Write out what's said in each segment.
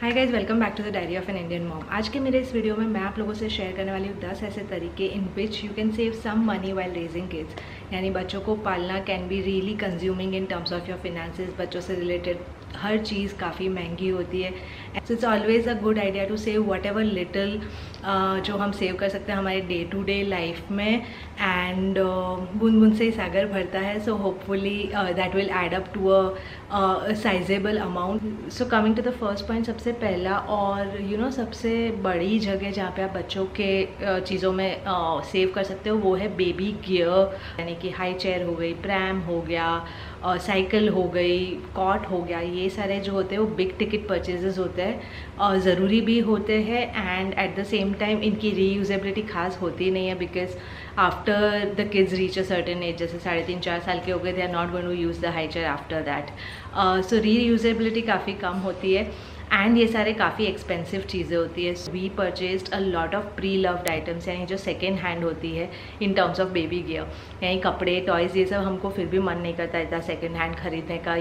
Hi guys, welcome back to the diary of an Indian mom. आज के मेरे इस वीडियो में मैं आप लोगों से शेयर करने वाली हूँ 10 ऐसे तरीके in which you can save some money while raising kids. यानी बच्चों को पालना can be really consuming in terms of your finances. बच्चों से रिलेटेड हर चीज़ काफ़ी महंगी होती है, so it's always a good idea to save whatever little जो हम सेव कर सकते हैं हमारे डे टू डे लाइफ में। एंड बूंद बूंद से ही सागर भरता है, so hopefully that will add up to a sizable amount. So coming to the first point, सबसे पहला और सबसे बड़ी जगह जहाँ पे आप बच्चों के चीज़ों में सेव कर सकते हो वो है बेबी गियर। यानी कि हाई चेयर हो गई, प्रैम हो गया, साइकिल हो गई, कॉट हो गया। ये सारे जो होते हैं वो बिग टिकट परचेजेस होते हैं, ज़रूरी भी होते हैं and at the same time इनकी रीयूजेबिलिटी खास होती नहीं है, because after the kids reach a certain age, जैसे 3.5-4 साल के हो गए, they are not going to use the high chair after that. So reusability काफ़ी कम होती है एंड ये सारे काफ़ी एक्सपेंसिव चीज़ें होती है। We purchased a lot of pre loved items, यानी जो सेकेंड हैंड होती है in terms of baby gear. यानी कपड़े, टॉयज़, ये सब हमको फिर भी मन नहीं करता इतना सेकेंड हैंड खरीदने का,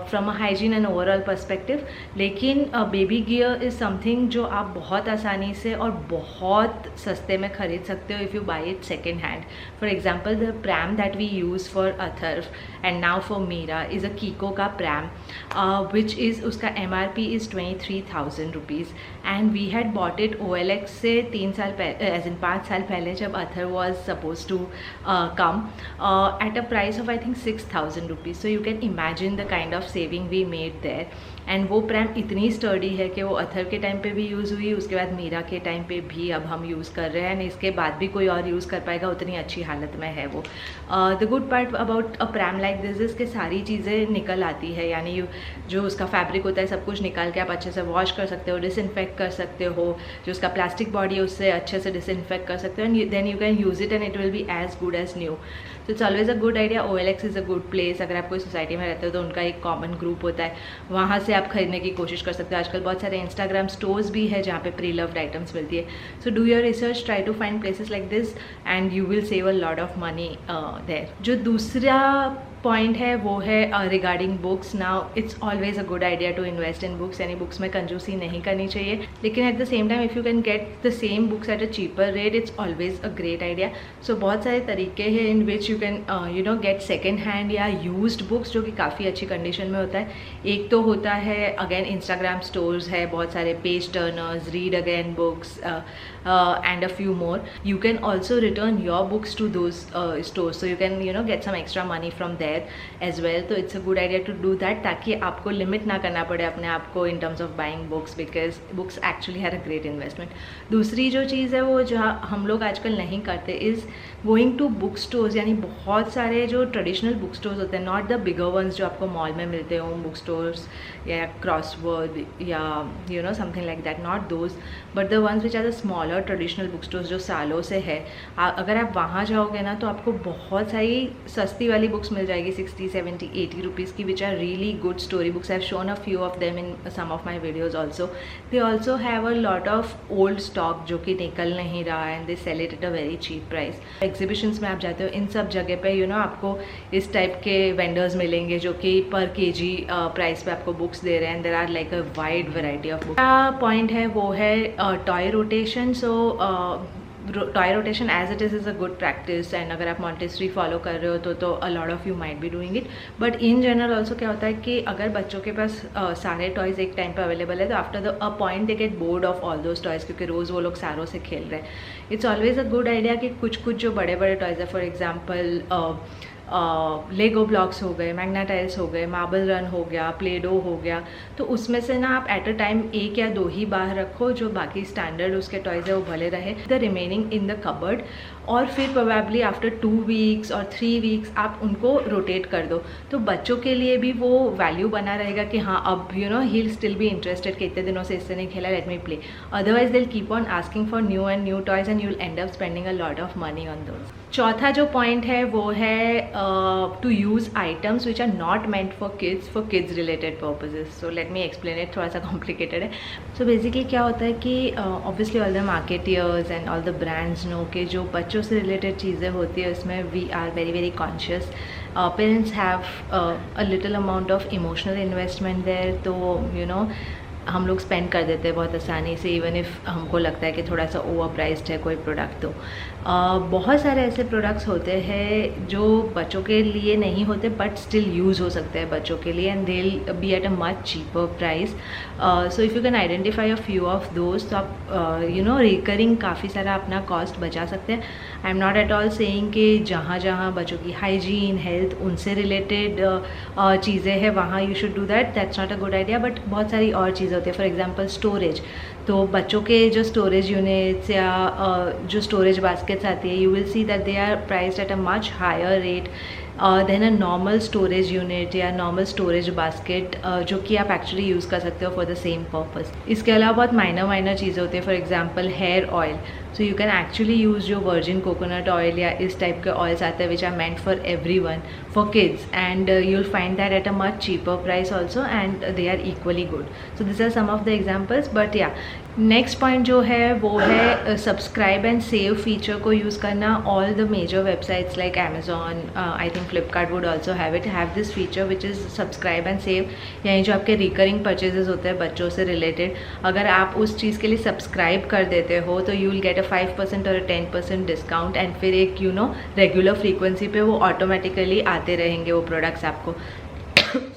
from a hygiene and overall perspective. लेकिन बेबी गियर इज़ समथिंग जो आप बहुत आसानी से और बहुत सस्ते में खरीद सकते हो if you buy it second hand. For example, the pram that we use for Atharv and now for Meera is a Chicco का प्रैम, विच इज़ उसका MRP is 23,000 rupees and we had bought it OLX से 3 साल पहले, as in 5 साल पहले, जब Athar was supposed to come at a price of I think 6,000 rupees. So you can imagine the kind of saving we made there. And वो pram इतनी sturdy है कि वो अथर के टाइम पे भी यूज़ हुई, उसके बाद मीरा के टाइम पे भी अब हम यूज़ कर रहे हैं एंड इसके बाद भी कोई और यूज़ कर पाएगा, उतनी अच्छी हालत में है वो। The good part about a pram like this is कि सारी चीज़ें निकल आती है, यानी जो उसका फैब्रिक होता है सब कुछ निकाल के आप अच्छे से वॉश कर सकते हो, डिसइंफेक्ट कर सकते हो, जो उसका प्लास्टिक बॉडी है उससे अच्छे से डिसइंफेक्ट कर सकते हो and then you can use it and it will be as good as new. So it's always a good idea. OLX is a good place. अगर आप कोई सोसाइटी में रहते हो तो उनका एक कॉमन ग्रुप होता है, वहाँ से आप खरीदने की कोशिश कर सकते हो। आजकल बहुत सारे इंस्टाग्राम स्टोर्स भी है जहाँ पे प्री लव्ड आइटम्स मिलती है। So do your research, try to find places like this and you will save a lot of money there. जो दूसरा पॉइंट है वो है regarding books. Now it's always a good idea to invest in books, यानी books में कंजूसी नहीं करनी चाहिए, लेकिन at the same time if you can get the same books at a cheaper rate, it's always a great idea. सो बहुत सारे तरीके हैं in which you can get second hand या यूज्ड बुक्स जो कि काफ़ी अच्छी कंडीशन में होता है। एक तो होता है अगेन इंस्टाग्राम स्टोर्स है, बहुत सारे page Turners, read again books and a few more. You can also return your books to those stores, so you can get some extra money from there as well. So it's a good idea to do that ताकि आपको limit ना करना पड़े अपने आप को in terms of buying books, because books actually are a great investment. दूसरी जो चीज़ है वो जो हम लोग आजकल नहीं करते is going to book stores. यानी बहुत सारे जो ट्रेडिशनल बुक स्टोर्स होते हैं, नॉट द बिगर वंस जो आपको मॉल में मिलते हो, बुक स्टोर्स या क्रॉसवर्ड या something like that, not those, but the ones which are the smaller traditional book stores जो सालों से है। अगर आप वहाँ जाओगे ना तो आपको बहुत सारी सस्ती वाली बुक्स मिल जाएगी, 60, 70, 80 रुपीज़ की, which are really good story books. I have shown a few of them in some of my videos also. They also have a lot of old stock जो कि निकल नहीं रहा है and they sell it at a very cheap price. Exhibitions में आप जाते हो, इन सब जगह पे आपको इस टाइप के वेंडर्स मिलेंगे जो कि पर केजी प्राइस पे आपको बुक्स दे रहे हैं and there are like a wide variety of books. Point है वो है toy rotation. So toy rotation as it is a good practice and अगर आप मॉन्टेसरी फॉलो कर रहे हो तो a lot of you might be doing it, but in general also क्या होता है कि अगर बच्चों के पास सारे टॉयज़ एक टाइम पे अवेलेबल है तो after the a point they get bored of all those toys, क्योंकि रोज़ वो लोग सारों से खेल रहे हैं। It's always a good idea कि कुछ जो बड़े बड़े टॉयज़ है, फॉर एग्जाम्पल लेगो ब्लॉक्स हो गए, मैग्नेटाइल्स हो गए, मार्बल रन हो गया, प्ले डो हो गया, तो उसमें से ना आप एट अ टाइम 1 या 2 ही बाहर रखो, जो बाकी स्टैंडर्ड उसके टॉयज़ है वो भले रहे, the remaining in the cupboard, और फिर प्रोबेबली आफ्टर 2 वीक्स और 3 वीक्स आप उनको रोटेट कर दो। तो बच्चों के लिए भी वो वैल्यू बना रहेगा कि हाँ अब ही स्टिल बी इंटरेस्टेड कि इतने दिनों से इससे नहीं खेला, let me play. Otherwise they'll keep on asking for new and new toys and you will end up spending a lot of money on those. चौथा जो पॉइंट है वो है to use items which are not meant for kids related purposes. So let me explain it, थोड़ा सा complicated है। So basically क्या होता है कि obviously all the marketeers and all the brands know कि जो बच्चों से रिलेटेड चीज़ें होती है उसमें we are very very conscious. Parents have a little amount of emotional investment there, तो हम लोग स्पेंड कर देते हैं बहुत आसानी से, इवन इफ़ हमको लगता है कि थोड़ा सा ओवर प्राइस्ड है कोई प्रोडक्ट। तो बहुत सारे ऐसे प्रोडक्ट्स होते हैं जो बच्चों के लिए नहीं होते बट स्टिल यूज़ हो सकते हैं बच्चों के लिए, and they will be eight a much cheaper price. So if you can identify a few of those, तो आप रिकरिंग काफ़ी सारा अपना कॉस्ट बचा सकते हैं। I am not at all saying कि जहाँ जहाँ बच्चों की हाइजीन, हेल्थ, उनसे रिलेटेड चीज़ें हैं वहाँ you should do that, that's not a good idea. But बहुत सारी और चीज़ें होती है, फॉर एग्जांपल स्टोरेज। तो बच्चों के जो स्टोरेज यूनिट्स या जो स्टोरेज बास्केट्स आती है, you will see that they are priced at a much higher rate then a normal storage unit या नॉर्मल स्टोरेज बास्केट जो कि आप एक्चुअली यूज़ कर सकते हो फॉर द सेम पर्पस। इसके अलावा बहुत माइनर चीज़ें होती है, for example hair oil. So you can actually use जो वर्जिन कोकोनट ऑयल या इस टाइप के ऑयल्स आते हैं which are meant for everyone, for kids, and you will find that at a much cheaper price also, and they are equally good. So this are some of the examples. But yeah next point जो है वो है subscribe and save feature को use करना। All the major websites like Amazon, I think Flipkart would also have this feature which is subscribe and save. यानी जो आपके recurring purchases होते हैं बच्चों से रिलेटेड, अगर आप उस चीज़ के लिए सब्सक्राइब कर देते हो तो यू विल गेट अ 5% और 10% डिस्काउंट, एंड फिर एक रेगुलर फ्रीक्वेंसी पे वो ऑटोमेटिकली आते रहेंगे वो प्रोडक्ट्स आपको।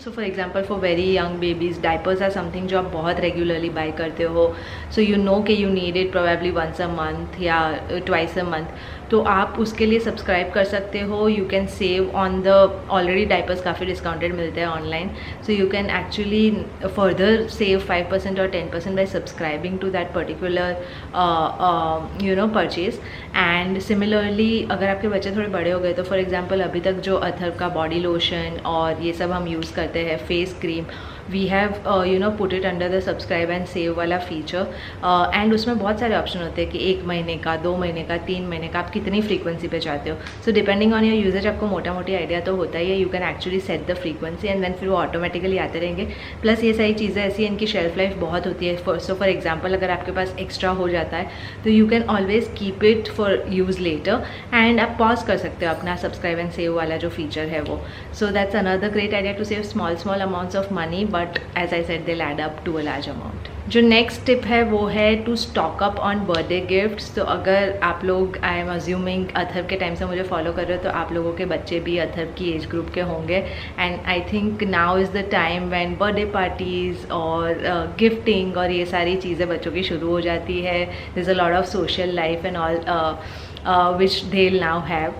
So for example for very young babies, diapers are something जो आप बहुत रेगुलरली बाय करते हो, सो यू नो कि you need it probably once a month या ट्वाइस अ मंथ, तो आप उसके लिए सब्सक्राइब कर सकते हो। You can save on the already diapers काफ़ी डिस्काउंटेड मिलते हैं online, so you can actually further save 5% और 10% by subscribing to that particular purchase. And similarly अगर आपके बच्चे थोड़े बड़े हो गए तो फॉर एग्जाम्पल अभी तक जो अथर्व का बॉडी लोशन और ये सब हम यूज़ करते हैं, face cream, we have put it under the subscribe and save वाला फीचर। एंड उसमें बहुत सारे ऑप्शन होते हैं कि 1 महीने का, 2 महीने का, 3 महीने का, आप कितनी फ्रीक्वेंसी पे चाहते हो। So depending on your usage आपको मोटा मोटी आइडिया तो होता ही है। You can actually set the frequency and then फिर वो ऑटोमेटिकली आते रहेंगे। प्लस ये सारी चीज़ें ऐसी हैं, इनकी शेल्फ लाइफ बहुत होती है। सो फॉर एग्जाम्पल अगर आपके पास एक्स्ट्रा हो जाता है तो you can always keep it for use later, and आप पॉज कर सकते हो अपना सब्सक्राइब एंड सेव वाला जो फीचर है वो। So that's another great idea to save small amounts of money, but as I said they'll add up to a large amount. जो नेक्स्ट टिप है वो है to stock up on birthday gifts. तो अगर आप लोग, आई एम अज्यूमिंग अथर्व के time से मुझे फॉलो कर रहे हो, तो आप लोगों के बच्चे भी अथर्व की एज ग्रुप के होंगे, and I think now is the time when birthday parties और गिफ्टिंग और ये सारी चीज़ें बच्चों की शुरू हो जाती है। There is a lot of social life and all which they'll now have.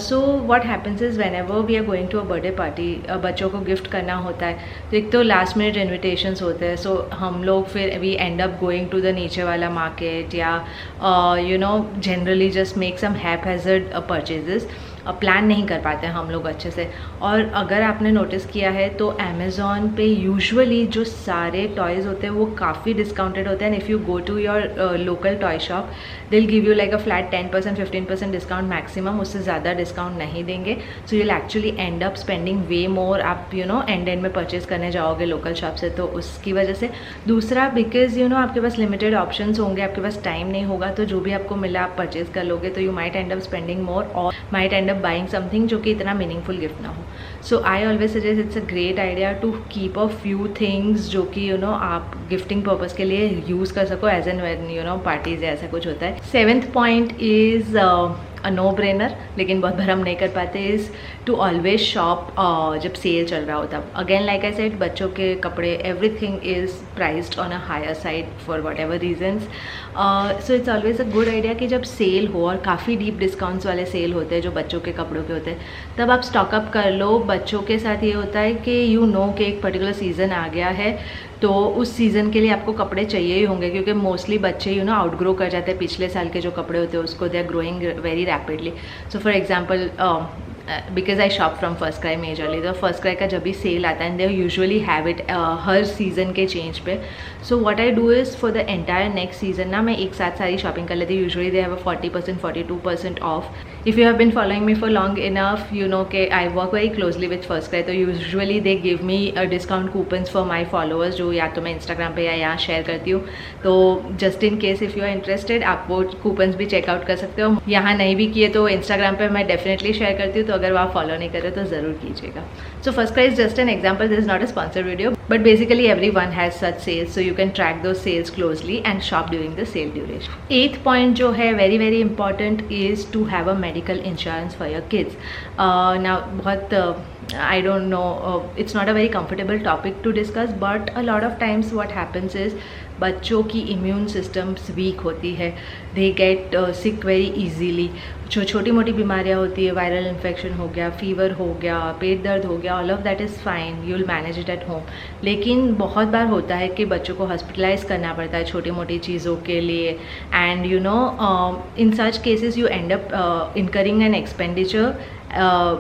So what happens is whenever we are going to a birthday party, बच्चों को गिफ्ट करना होता है तो एक तो लास्ट मिनट इन्विटेशंस होते हैं। सो हम लोग फिर we end up going to the नीचे वाला मार्केट या generally just make some haphazard purchases. Plan नहीं कर पाते हैं हम लोग अच्छे से। और अगर आपने नोटिस किया है तो अमेज़ॉन पे यूजुअली जो सारे टॉयज़ होते हैं वो काफ़ी डिस्काउंटेड होते हैं, and if you go to your local toy shop they will give you like a flat 10% 15% discount maximum, उससे ज़्यादा डिस्काउंट नहीं देंगे। So you will actually end up spending way more. आप एंड में परचेज करने जाओगे लोकल शॉप से, तो उसकी वजह से। दूसरा बिकॉज आपके पास लिमिटेड ऑप्शंस होंगे, आपके पास टाइम नहीं होगा, तो जो भी आपको मिला आप परचेज कर लोगे, तो you might end up spending more और might end up buying something जो कि इतना मीनिंगफुल गिफ्ट ना हो। So I always suggest it's a great idea to keep a few things जो कि आप गिफ्टिंग पर्पज़ के लिए यूज़ कर सको एज एंड व्हेन पार्टीज ऐसा कुछ होता है। 7th point is a no brainer, लेकिन बहुत बार हम नहीं कर पाते, इज़ टू ऑलवेज शॉप जब सेल चल रहा हो तब। अगेन लाइक आई सेड, बच्चों के कपड़े everything is priced on a higher side for whatever reasons. So it's always a good idea कि जब सेल हो और काफ़ी डीप डिस्काउंट्स वाले सेल होते हैं जो बच्चों के कपड़ों के होते हैं, तब आप स्टॉकअप कर लो। बच्चों के साथ ये होता है कि कि एक पर्टिकुलर सीज़न आ गया है, तो उस सीज़न के लिए आपको कपड़े चाहिए ही होंगे, क्योंकि मोस्टली बच्चे आउटग्रो कर जाते हैं पिछले साल के जो कपड़े होते हैं उसको। They are growing very rapidly. So for example because I shop from first cry majorly, तो फर्स्ट क्राई का जब भी सेल आता है, and they usually have it हर सीज़न के चेंज पे। So what I do is for the entire next season ना मैं एक साथ सारी शॉपिंग कर लेती हूँ। Usually they have a 40% 42% off. If you have been following me for long enough, you know कि I work very closely with first cry, तो usually they give me discount coupons for my followers, जो या तो मैं Instagram पे या यहाँ share करती हूँ। तो just in case if you are interested, आप वो कूपन्स भी चेकआउट कर सकते हो। यहाँ नहीं भी किए तो इंस्टाग्राम पे मैं डेफिनेटली शेयर करती हूँ, तो अगर वो आप फॉलो नहीं कर रहे तो ज़रूर कीजिएगा. So first cry is just an example, this is not a sponsor video, but basically every one has such sales, so you can track those sales closely and shop during the sale duration. 8th point जो है very very important is to have a medical insurance for your kids. Now बहुत I don't know, it's not a very comfortable topic to discuss, but a lot of times what happens is बच्चों की immune systems week होती है, they get sick very easily. जो छोटी मोटी बीमारियाँ होती है, वायरल इन्फेक्शन हो गया, फीवर हो गया, पेट दर्द हो गया, all of that is fine, you will manage it at home. लेकिन बहुत बार होता है कि बच्चों को हॉस्पिटलाइज करना पड़ता है छोटी मोटी चीज़ों के लिए, and you know in such cases you and up incurring an expenditure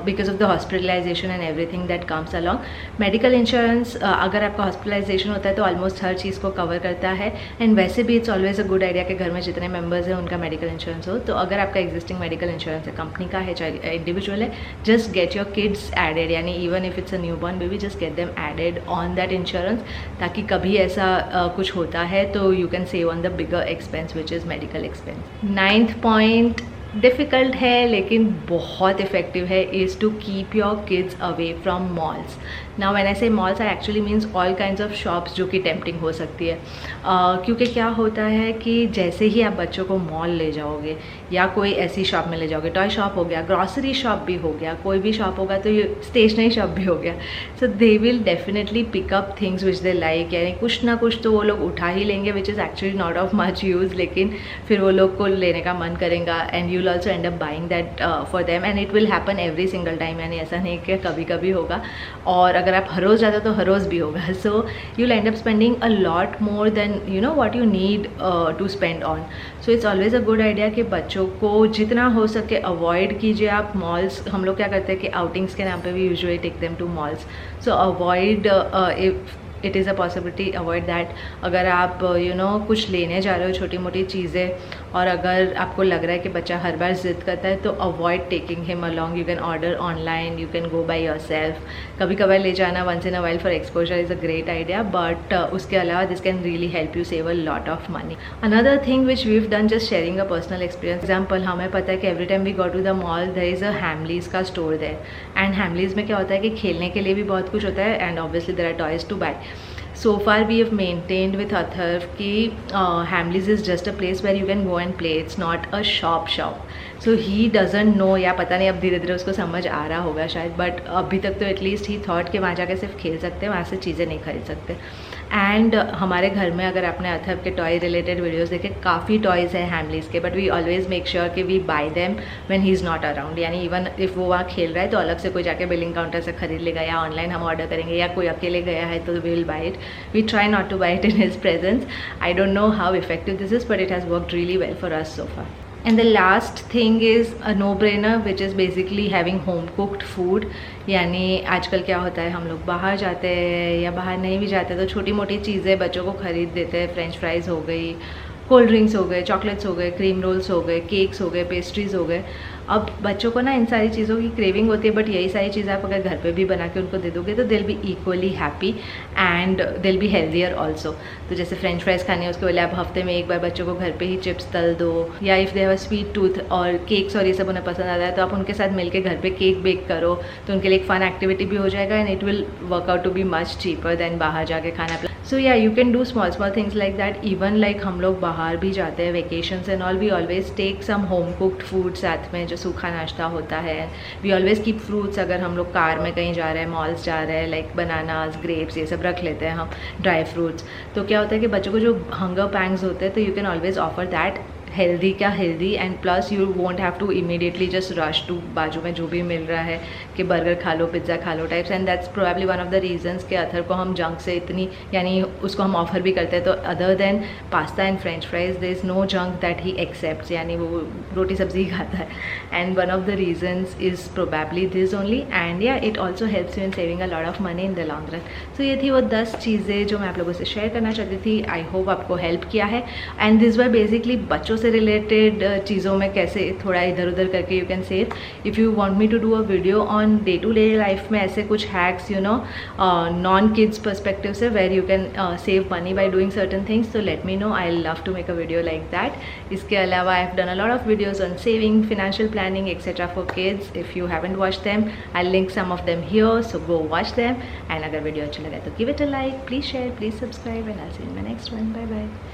because of the hospitalization and everything that comes along. Medical insurance अगर आपका हॉस्पिटलाइजेशन होता है तो ऑलमोस्ट हर चीज़ को कवर करता है. एंड वैसे भी it's always a good idea कि घर में जितने मेंबर्स हैं उनका मेडिकल इंश्योरेंस हो. तो अगर आपका एग्जिस्टिंग मेडिकल इंश्योरेंस है, कंपनी का है चाहे इंडिविजुअल है, just get your kids added, यानी even if it's a new born baby, just get them added on that insurance, ताकि कभी ऐसा कुछ होता है तो you can save on the bigger expense which is medical expense. 9th point difficult है लेकिन बहुत इफ़ेक्टिव है, is to keep your kids away from malls. Now when I से malls I actually means all kinds of shops जो कि tempting हो सकती है. क्योंकि क्या होता है कि जैसे ही आप बच्चों को मॉल ले जाओगे या कोई ऐसी शॉप में ले जाओगे, टॉय शॉप हो गया, ग्रॉसरी शॉप भी हो गया, कोई भी शॉप होगा, तो ये स्टेशनरी शॉप भी हो गया, so they will definitely pick up things which they like, यानी कुछ ना कुछ तो वो लोग उठा ही लेंगे which is actually not of much use, लेकिन फिर वो लोग को लेने का मन करेगा, and you will also and up buying that for them, and it will happen every single time, यानी ऐसा नहीं कि कभी कभी होगा, और अगर आप हर रोज़ जाते हो तो हर रोज़ भी होगा. So you will end up spending a lot more than you know what you need to spend on. So it's always a good idea कि बच्चों को जितना हो सके अवॉइड कीजिए आप मॉल्स. हम लोग क्या करते हैं कि आउटिंग्स के नाम पे भी usually take them to malls, so avoid if it is a possibility, avoid that. अगर आप यू नो कुछ लेने जा रहे हो छोटी मोटी चीज़ें, और अगर आपको लग रहा है कि बच्चा हर बार ज़िद करता है, तो avoid taking him along. You can order online, you can go by yourself. कभी कभार ले जाना once in a while for exposure is a great idea, but उसके अलावा this can really help you save a lot of money. Another thing which we have done, just sharing a personal experience. Example, हमें पता है कि every time we go to the mall there is a Hamleys का store there, and Hamleys में क्या होता है कि खेलने के लिए भी बहुत कुछ होता है, and obviously there are toys to buy. So far we have maintained with Atharv कि Hamleys is just a place where you can go and play. It's not a shop. So he doesn't know, या पता नहीं अब धीरे धीरे उसको समझ आ रहा होगा शायद, बट अभी तक तो एटलीस्ट ही थॉट कि वहाँ जाके सिर्फ खेल सकते हैं, वहाँ से चीज़ें नहीं खरीद सकते. एंड हमारे घर में अगर आपने अथर्व के टॉय रिलेटेड वीडियोस देखे, काफ़ी टॉयज़ हैं हैमलीज़ के, but we always make sure कि we buy them when he is not around. यानी इवन इफ़ वो वहाँ खेल रहा है तो अलग से कोई जाके बिलिंग काउंटर से खरीद लेगा, या ऑनलाइन हम ऑर्डर करेंगे, या कोई अकेले गया है तो we will buy it. We try not to buy it in his presence. I don't know how effective this is, but it has worked really well for us so far. And the last thing is a no-brainer, which is basically having home-cooked food. यानी आजकल क्या होता है, हम लोग बाहर जाते हैं या बाहर नहीं भी जाते तो छोटी मोटी चीज़ें बच्चों को ख़रीद देते हैं. फ्रेंच फ्राइज़ हो गई, कोल्ड ड्रिंक्स हो गए, चॉकलेट्स हो गए, क्रीम रोल्स हो गए, केक्स हो गए, पेस्ट्रीज़ हो गए. अब बच्चों को ना इन सारी चीज़ों की क्रेविंग होती है, बट यही सारी चीज़ें आप अगर घर पे भी बना के उनको दे दोगे तो दिल बी इक्वली हैप्पी एंड दिल बी हेल्दियर ऑल्सो. तो जैसे फ्रेंच फ्राइज़ खाने हैं, उसके पहले आप हफ्ते में एक बार बच्चों को घर पे ही चिप्स तल दो, या if they have a sweet tooth और केक्स और ये सब उन्हें पसंद आता है तो आप उनके साथ मिलकर घर पे केक बेक करो, तो उनके लिए एक फ़न एक्टिविटी भी हो जाएगा, and it will work out to be much cheaper than बाहर जाके खाना. सो या you can do small things like that. Even like हम लोग बाहर भी जाते हैं vacations and all, we always take some home cooked food साथ में, जो सूखा नाश्ता होता है. We always keep fruits. अगर हम लोग कार में कहीं जा रहे हैं, मॉल्स जा रहे हैं, लाइक बनानाज, ग्रेप्स, ये सब रख लेते हैं हम, ड्राई फ्रूट्स. तो क्या होता है कि बच्चों को जो हंगर पैंग्स होते हैं, तो you can always offer that healthy का healthy, and plus you won't have to immediately just rush to बाजू में जो भी मिल रहा है कि बर्गर खा लो, पिज़्ज़ा खा लो types. And that's probably one of the reasons कि अथर को हम जंक से इतनी, यानी उसको हम ऑफर भी करते हैं, तो other than pasta and French fries there is no junk that he accepts, यानी वो रोटी सब्जी ही खाता है. And one of the reasons is probably this only, and yeah it also helps you in saving a lot of money in the long run. So ये थी वो 10 चीज़ें जो मैं आप लोगों से शेयर करना चाहती थी. आई होप आपको हेल्प किया है, एंड दिस वर बेसिकली बच्चों से से रिलेटेड चीज़ों में कैसे थोड़ा इधर उधर करके you can save. If you want me to do a video on day to day life में ऐसे कुछ hacks you know non kids perspective से where you can save money by doing certain things, तो let me know. I love to make a video like that. इसके अलावा I have done a lot of videos on saving, financial planning, etc. for kids. If you haven't watched them, I'll link some of them here, so go watch them. And अगर video अच्छा लगा तो give it a like, please share, please subscribe, and I'll see you in my next one. Bye bye.